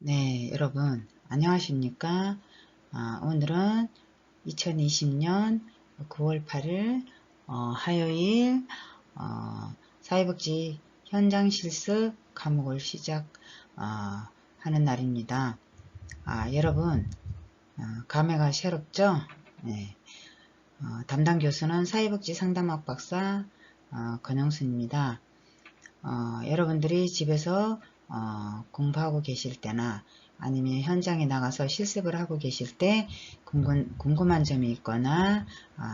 네, 여러분 안녕하십니까? 오늘은 2020년 9월 8일 화요일 사회복지 현장 실습 과목을 시작하는 날입니다. 여러분 감회가 새롭죠? 네, 담당 교수는 사회복지 상담학 박사 권영순입니다. 여러분들이 집에서 공부하고 계실 때나 아니면 현장에 나가서 실습을 하고 계실 때 궁금한 점이 있거나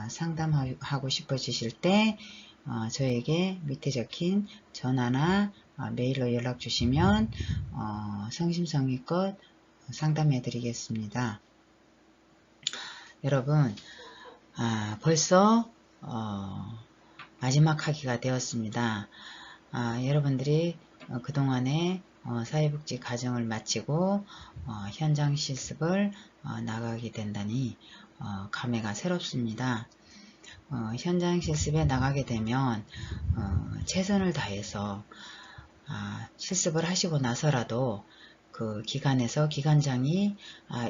상담하고 싶어지실 때 저에게 밑에 적힌 전화나 메일로 연락 주시면 성심성의껏 상담해 드리겠습니다. 여러분 벌써 마지막 학기가 되었습니다. 여러분들이 그동안에 사회복지 과정을 마치고 현장 실습을 나가게 된다니 감회가 새롭습니다. 현장 실습에 나가게 되면 최선을 다해서 실습을 하시고 나서라도 그 기관에서 기관장이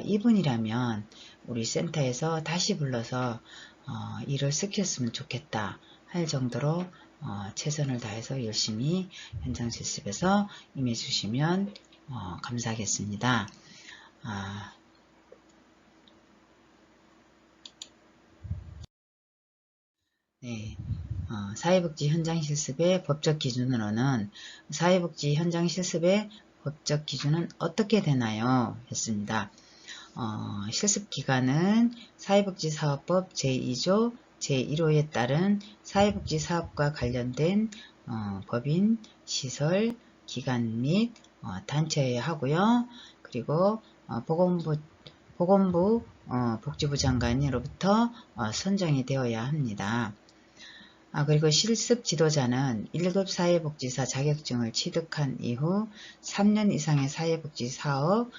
이분이라면 우리 센터에서 다시 불러서 일을 시켰으면 좋겠다 할 정도로 최선을 다해서 열심히 현장 실습에서 임해 주시면 감사하겠습니다. 네, 사회복지 현장 실습의 법적 기준으로는 사회복지 현장 실습의 법적 기준은 어떻게 되나요? 했습니다. 실습기간은 사회복지사업법 제2조 제1호에 따른 사회복지사업과 관련된 법인, 시설, 기관 및 단체여야 하고요. 그리고 보건부 복지부 장관으로부터 선정이 되어야 합니다. 그리고 실습 지도자는 1급 사회복지사 자격증을 취득한 이후 3년 이상의 사회복지 사업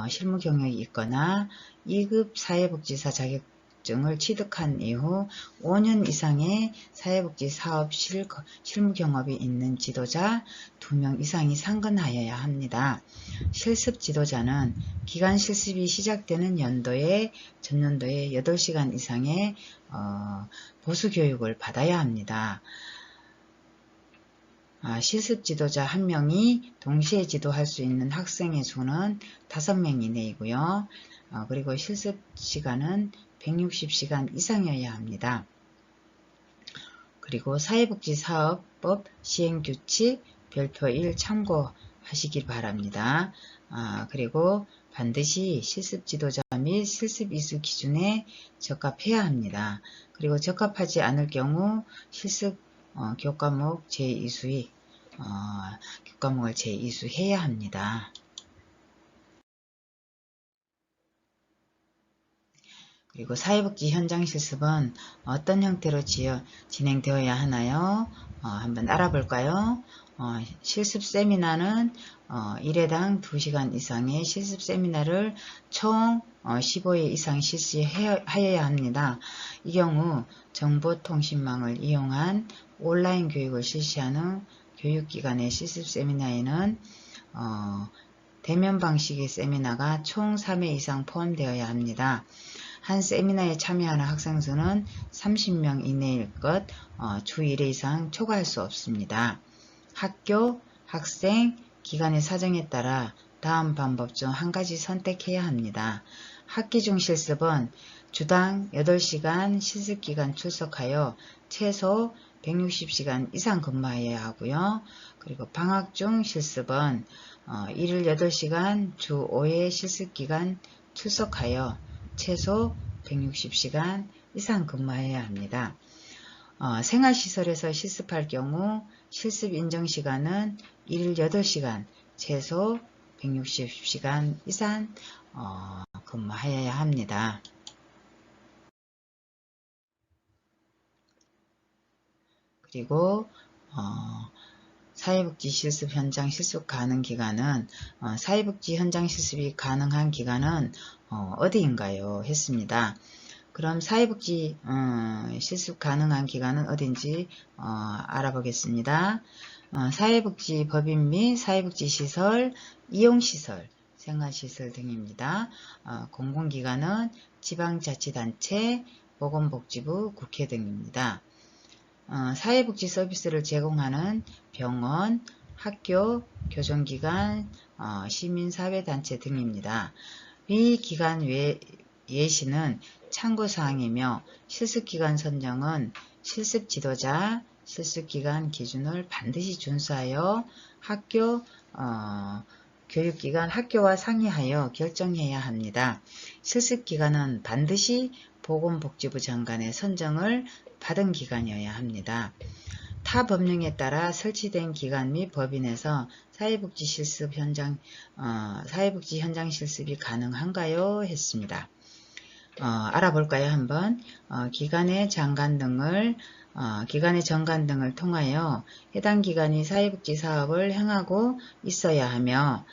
실무 경력이 있거나 2급 사회복지사 자격증을 취득한 이후 5년 이상의 사회복지 사업 실무 경험이 있는 지도자 2명 이상이 상근하여야 합니다. 실습 지도자는 기간 실습이 시작되는 연도에 전년도에 8시간 이상의 보수 교육을 받아야 합니다. 실습 지도자 1명이 동시에 지도할 수 있는 학생의 수는 5명 이내이고요. 그리고 실습 시간은 160시간 이상이어야 합니다. 그리고 사회복지사업법 시행규칙 별표 1 참고하시길 바랍니다. 그리고 반드시 실습 지도자 및 실습 이수 기준에 적합해야 합니다. 그리고 적합하지 않을 경우 실습 교과목 제2수의 교과목을 제2수해야 합니다. 그리고 사회복지 현장 실습은 어떤 형태로 진행되어야 하나요? 한번 알아볼까요? 실습 세미나는 1회당 2시간 이상의 실습 세미나를 총 15회 이상 실시하여야 합니다. 이 경우 정보통신망을 이용한 온라인 교육을 실시하는 교육기관의 실습 세미나에는 대면 방식의 세미나가 총 3회 이상 포함되어야 합니다. 한 세미나에 참여하는 학생 수는 30명 이내일 것, 주 1회 이상 초과할 수 없습니다. 학교, 학생, 기관의 사정에 따라 다음 방법 중 한 가지 선택해야 합니다. 학기 중 실습은 주당 8시간 실습기간 출석하여 최소 160시간 이상 근무해야 하고요. 그리고 방학 중 실습은 일일 8시간 주 5회 실습기간 출석하여 최소 160시간 이상 근무해야 합니다. 생활시설에서 실습할 경우 실습 인정시간은 일일 8시간 최소 160시간 이상 근무하여야 합니다. 그리고 사회복지 실습 현장 실습 가능 기간은 사회복지 현장 실습이 가능한 기간은 어디인가요? 했습니다. 그럼 사회복지 실습 가능한 기간은 어딘지 알아보겠습니다. 사회복지 법인 및 사회복지시설, 이용시설, 생활시설 등입니다. 공공기관은 지방자치단체, 보건복지부, 국회 등입니다. 사회복지 서비스를 제공하는 병원, 학교, 교정기관, 시민사회단체 등입니다. 이 기관 예시는 참고사항이며 실습기관 선정은 실습지도자, 실습기관 기준을 반드시 준수하여 교육기관 학교와 상의하여 결정해야 합니다. 실습기관은 반드시 보건복지부 장관의 선정을 받은 기관이어야 합니다. 타 법령에 따라 설치된 기관 및 법인에서 사회복지 현장 실습이 가능한가요? 했습니다. 알아볼까요? 한번. 기관의 정관 등을 통하여 해당 기관이 사회복지 사업을 행하고 있어야 하며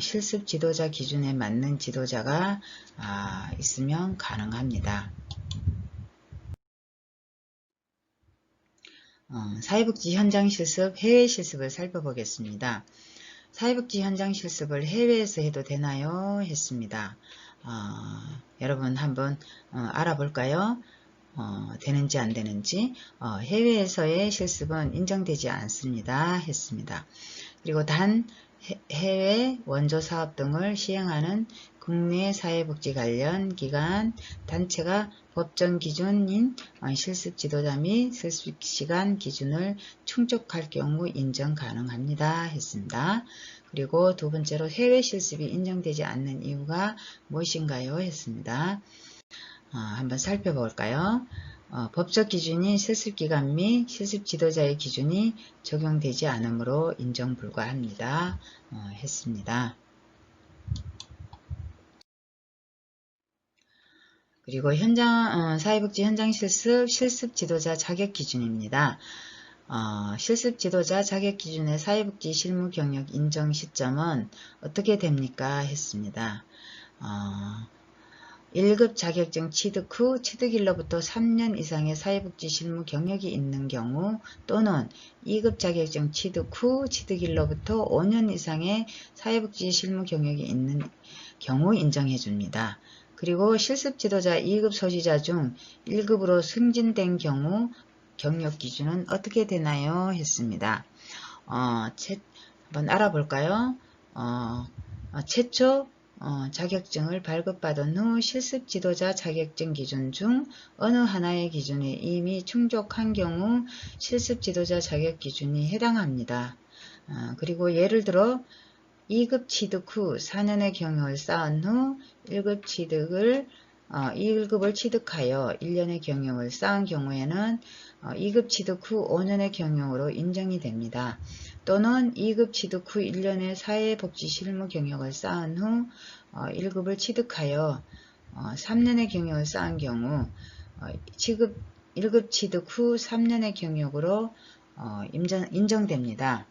실습 지도자 기준에 맞는 지도자가 있으면 가능합니다. 사회복지 현장 실습, 해외 실습을 살펴보겠습니다. 사회복지 현장 실습을 해외에서 해도 되나요? 했습니다. 여러분 한번 알아볼까요? 되는지 안 되는지. 해외에서의 실습은 인정되지 않습니다. 했습니다. 그리고 단 해외 원조 사업 등을 시행하는 국내 사회복지 관련 기관, 단체가 법정 기준인 실습 지도자 및 실습 시간 기준을 충족할 경우 인정 가능합니다. 했습니다. 그리고 두 번째로 해외 실습이 인정되지 않는 이유가 무엇인가요? 했습니다. 한번 살펴볼까요? 법적 기준인 실습기관 및 실습 지도자의 기준이 적용되지 않으므로 인정 불가합니다. 했습니다. 그리고 사회복지 현장 실습 지도자 자격 기준입니다. 실습 지도자 자격 기준의 사회복지 실무 경력 인정 시점은 어떻게 됩니까? 했습니다. 1급 자격증 취득 후 취득일로부터 3년 이상의 사회복지 실무 경력이 있는 경우 또는 2급 자격증 취득 후 취득일로부터 5년 이상의 사회복지 실무 경력이 있는 경우 인정해 줍니다. 그리고 실습 지도자 2급 소지자 중 1급으로 승진된 경우 경력 기준은 어떻게 되나요? 했습니다. 한번 알아볼까요? 최초 자격증을 발급받은 후 실습 지도자 자격증 기준 중 어느 하나의 기준에 이미 충족한 경우 실습 지도자 자격 기준이 해당합니다. 그리고 예를 들어 2급 취득 후 4년의 경력을 쌓은 후 1급을 취득하여 1년의 경력을 쌓은 경우에는 2급 취득 후 5년의 경력으로 인정이 됩니다. 또는 2급 취득 후 1년의 사회복지 실무 경력을 쌓은 후 1급을 취득하여 3년의 경력을 쌓은 경우 1급 취득 후 3년의 경력으로 인정됩니다.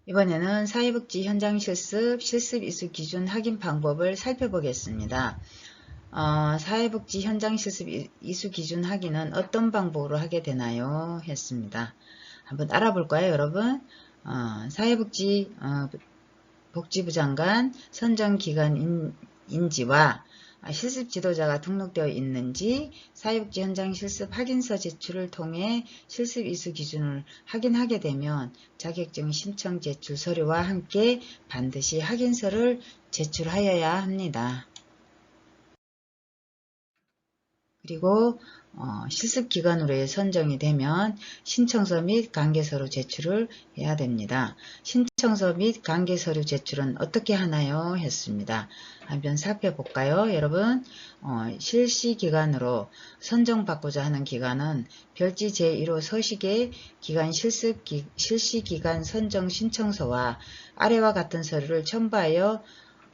이번에는 사회복지 현장 실습 이수 기준 확인 방법을 살펴보겠습니다. 사회복지 현장 실습 이수 기준 확인은 어떤 방법으로 하게 되나요? 했습니다. 한번 알아볼까요, 여러분? 복지부 장관 선정기관 인지와 실습 지도자가 등록되어 있는지 사회복지 현장 실습 확인서 제출을 통해 실습 이수 기준을 확인하게 되면 자격증 신청 제출 서류와 함께 반드시 확인서를 제출하여야 합니다. 그리고 실습기관으로의 선정이 되면 신청서 및 관계서류 제출을 해야 됩니다. 신청서 및 관계서류 제출은 어떻게 하나요? 했습니다. 한번 살펴볼까요? 여러분, 실시기관으로 선정받고자 하는 기관은 별지 제1호 서식의 기관 실시기관 선정 신청서와 아래와 같은 서류를 첨부하여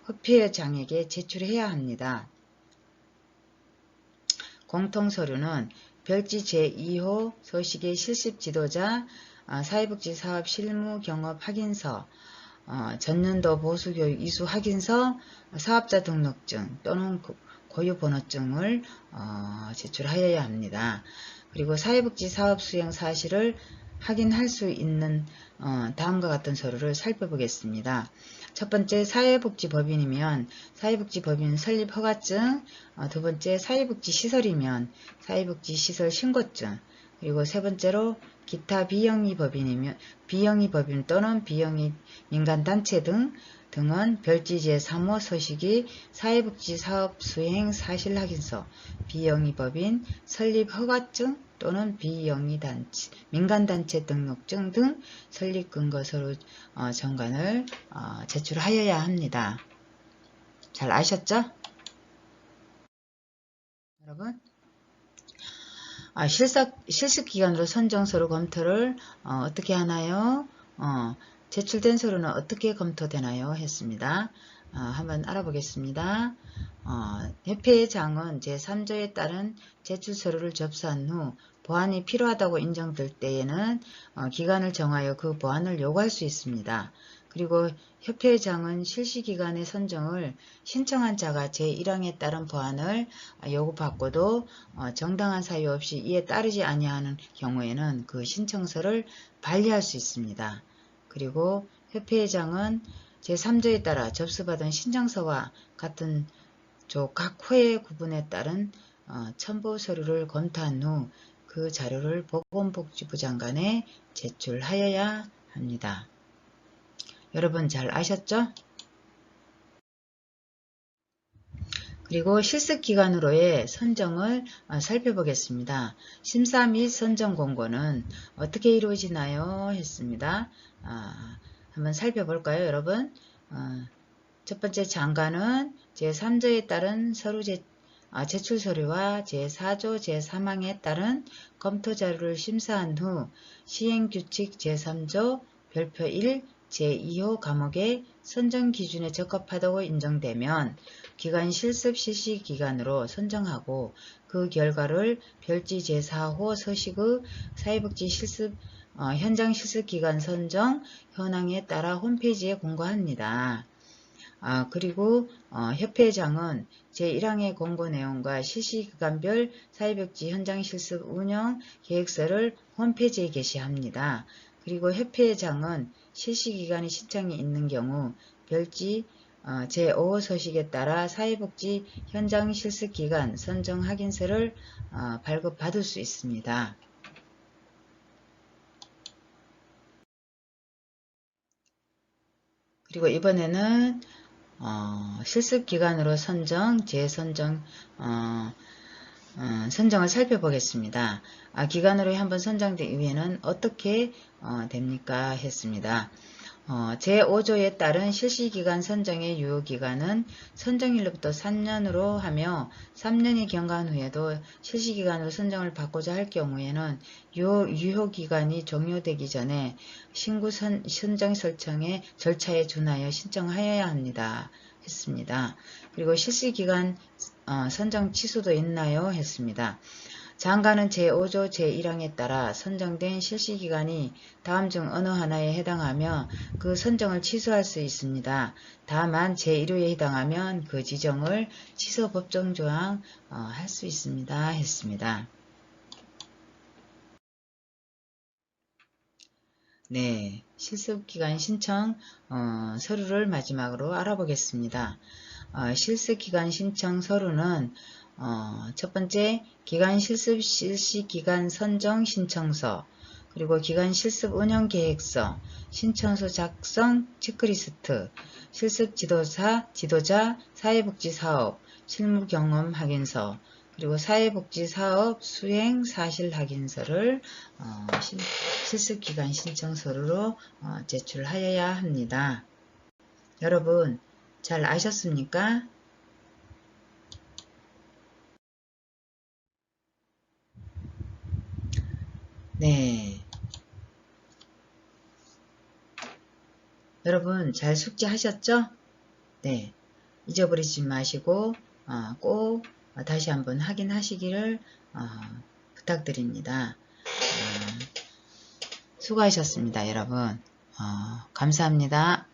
협회장에게 제출해야 합니다. 공통서류는 별지 제2호 서식의 실습 지도자 사회복지 사업 실무 경업 확인서, 전년도 보수교육 이수 확인서, 사업자 등록증 또는 고유번호증을 제출하여야 합니다. 그리고 사회복지 사업 수행 사실을 확인할 수 있는 다음과 같은 서류를 살펴보겠습니다. 첫 번째, 사회복지법인이면 사회복지법인 설립 허가증, 두 번째, 사회복지시설이면 사회복지시설 신고증, 그리고 세 번째로 기타 비영리법인이면 비영리법인 또는 비영리 민간단체 등은 별지 제3호 서식이 사회복지사업 수행 사실 확인서, 비영리법인 설립 허가증 또는 비영리단체, 민간단체 등록증 등 설립 근거 서류 정관을 제출하여야 합니다. 잘 아셨죠? 여러분? 실습기관으로 선정 서류 검토를 어떻게 하나요? 제출된 서류는 어떻게 검토되나요? 했습니다. 한번 알아보겠습니다. 협회장은 제3조에 따른 제출 서류를 접수한 후 보완이 필요하다고 인정될 때에는 기간을 정하여 그 보완을 요구할 수 있습니다. 그리고 협회장은 실시기간의 선정을 신청한 자가 제1항에 따른 보완을 요구받고도 정당한 사유 없이 이에 따르지 아니하는 경우에는 그 신청서를 반려할 수 있습니다. 그리고 협회장은 제3조에 따라 접수받은 신청서와 같은 각 호의 구분에 따른 첨부 서류를 검토한 후 그 자료를 보건복지부 장관에 제출하여야 합니다. 여러분 잘 아셨죠? 그리고 실습기관으로의 선정을 살펴보겠습니다. 심사 및 선정 공고는 어떻게 이루어지나요? 했습니다. 한번 살펴볼까요, 여러분? 첫 번째, 장관은 제3조에 따른 서류 제출 서류와 제4조 제3항에 따른 검토 자료를 심사한 후 시행규칙 제3조 별표 1 제2호 과목의 선정 기준에 적합하다고 인정되면 기관 실습 실시 기간으로 선정하고 그 결과를 별지 제4호 서식의 사회복지 실습 현장 실습 기간 선정 현황에 따라 홈페이지에 공고합니다. 그리고 협회장은 제1항의 공고 내용과 실시기간별 사회복지 현장 실습 운영 계획서를 홈페이지에 게시합니다. 그리고 협회장은 실시기간의 신청이 있는 경우 별지 제5호 서식에 따라 사회복지 현장 실습기간 선정 확인서를 발급받을 수 있습니다. 그리고 이번에는 실습기관으로 선정, 재선정, 선정을 살펴보겠습니다. 기관으로 한번 선정된 이후에는 어떻게 됩니까? 했습니다. 제5조에 따른 실시기간 선정의 유효기간은 선정일로부터 3년으로 하며 3년이 경과한 후에도 실시기간으로 선정을 받고자 할 경우에는 유효기간이 종료되기 전에 신구 선정 설정의 절차에 준하여 신청하여야 합니다. 했습니다. 그리고 실시기간 선정 취소도 있나요? 했습니다. 장관은 제5조 제1항에 따라 선정된 실시기간이 다음 중 어느 하나에 해당하며 그 선정을 취소할 수 있습니다. 다만 제1호에 해당하면 그 지정을 취소 법정조항 할 수 있습니다. 했습니다. 네, 실습기간 신청 서류를 마지막으로 알아보겠습니다. 실습기간 신청 서류는 첫 번째, 기간 실습 실시기간 선정 신청서, 그리고 기간 실습 운영 계획서, 신청서 작성 체크리스트, 실습 지도자 사회복지사업 실무 경험 확인서, 그리고 사회복지사업 수행 사실 확인서를 실습기간 신청 서류로 제출하여야 합니다. 여러분 잘 아셨습니까? 네. 여러분 잘 숙지하셨죠? 네. 잊어버리지 마시고 꼭 다시 한번 확인하시기를 부탁드립니다. 수고하셨습니다, 여러분. 감사합니다.